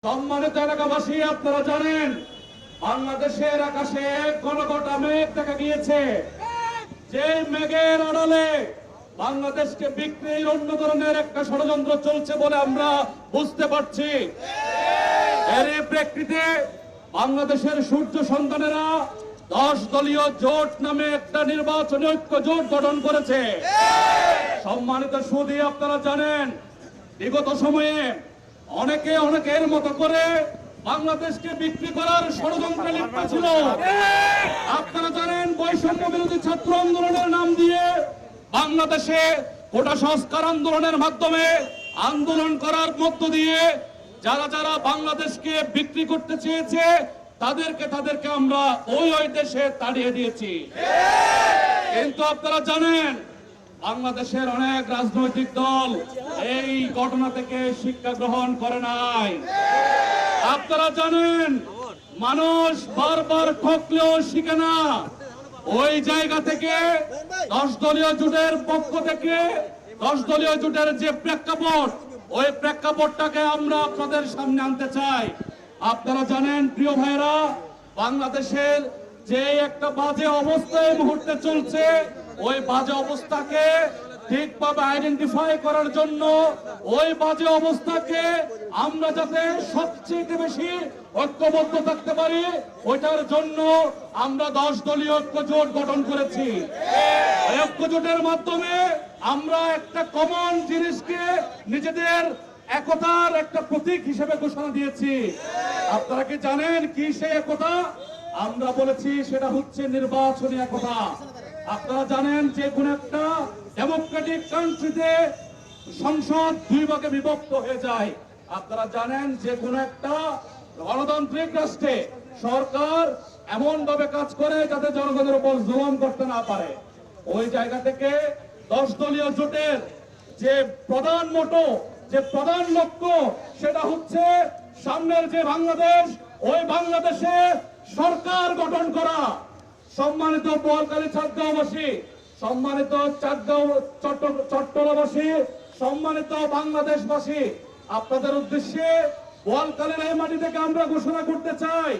সম্মানিত এলাকাবাসী, আপনারা জানেন বাংলাদেশের আকাশে এক ঘন ঘটা মেঘ দেখা গিয়েছে। যে মেঘের আড়ালে বাংলাদেশকে বিক্রির অন্য ধরনের একটা ষড়যন্ত্র চলছে বলে আমরা বুঝতে পারছি। এর প্রেক্ষিতে বাংলাদেশের সূর্য সন্তানেরা 10 দলীয় জোট নামে একটা নির্বাচনী ঐক্য জোট গঠন করেছে। সম্মানিত সুধী, আপনারা জানেন বিগত সময়ে অনেকে অনেকের মতো করে বাংলাদেশকে বিক্রি করার ষড়যন্ত্রে লিপ্ত ছিল। আপনারা জানেন বৈষম্য বিরোধী ছাত্র আন্দোলনের নাম দিয়ে বাংলাদেশে কোটা সংস্কার আন্দোলনের মাধ্যমে আন্দোলন করার মধ্য দিয়ে যারা যারা বাংলাদেশকে বিক্রি করতে চেয়েছে তাদেরকে আমরা ওই দেশে তাড়িয়ে দিয়েছি। কিন্তু আপনারা জানেন বাংলাদেশের অনেক রাজনৈতিক দল এই ঘটনা থেকে শিক্ষা গ্রহণ করে নাই। আপনারা জানেন মানুষ বারবার ঠকলেও শিখে না। ওই জায়গা থেকে 10 দলীয় জোটের পক্ষ থেকে 10 দলীয় জোটের যে প্রেক্ষাপট, ওই প্রেক্ষাপটটাকে আমরা আপনাদের সামনে আনতে চাই। আপনারা জানেন প্রিয় ভাইরা, বাংলাদেশের যে একটা বাজে অবস্থা এই মুহূর্তে চলছে, ওই বাজে অবস্থাকে ঠিকভাবে আইডেন্টিফাই করার জন্য, ওই বাজে অবস্থাকে আমরা যাতে সবচেয়ে বেশি ঐক্যবদ্ধ থাকতে পারি, ওইটার জন্য আমরা 10 দলীয় ঐক্য জোট গঠন করেছি। এই ঐক্য জোটের মাধ্যমে আমরা একটা কমন জিনিসকে নিজেদের একতার একটা প্রতীক হিসেবে ঘোষণা দিয়েছি। আপনারা কি জানেন কি সেই একতা? আমরা বলেছি সেটা হচ্ছে নির্বাচনী একতা। আপনারা জানেন যে কোন একটা ডেমোক্রেটিক কান্ট্রিতে সংসদ 2 ভাগে বিভক্ত হয়ে যায়। আপনারা জানেন যে কোন একটা গণতান্ত্রিক রাষ্ট্রে সরকার এমন ভাবে কাজ করে যাতে জনগণের উপর জুলুম করতে না পারে। ওই জায়গা থেকে 10 দলীয় জোটের যে প্রধান মোটো, যে প্রধান লক্ষ্য, সেটা হচ্ছে সামনের যে বাংলাদেশ, ওই বাংলাদেশে সরকার গঠন করা। সম্মানিত বোয়ালখালী চাঁদগাঁওবাসী, সম্মানিত চট্টগ্রামবাসী, সম্মানিত বাংলাদেশবাসী, আপনাদের উদ্দেশ্যে বোয়ালখালীর এই মাটি থেকে আমরা ঘোষণা করতে চাই,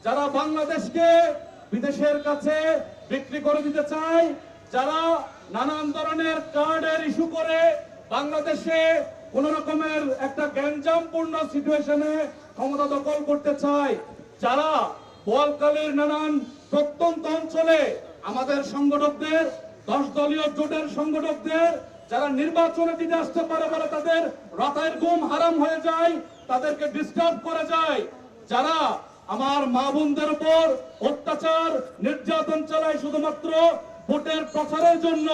যারা বাংলাদেশকে বিদেশের কাছে বিক্রি করে দিতে চায়, যারা নানান ধরনের কার্ডের ইস্যু করে বাংলাদেশে কোন রকমের একটা গ্যাঞ্জামপূর্ণ সিচুয়েশনে ক্ষমতা দখল করতে চায়, যারা বোয়ালখালীর নানান প্রত্যন্ত অঞ্চলে আমাদের সংগঠকদের, 10 দলীয় জোটের সংগঠকদের যারা নির্বাচনে দিতে আসতে পারে বলে তাদের রাতের ঘুম হারাম হয়ে যায়, তাদেরকে ডিস্টার্ব করা যায়, যারা আমার মা বোনদের উপর অত্যাচার নির্যাতন চালায় শুধুমাত্র ভোটের প্রচারের জন্য,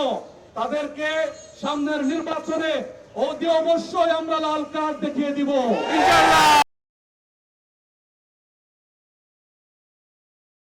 তাদেরকে সামনের নির্বাচনে অতি অবশ্যই আমরা লাল কার্ড দেখিয়ে দিব।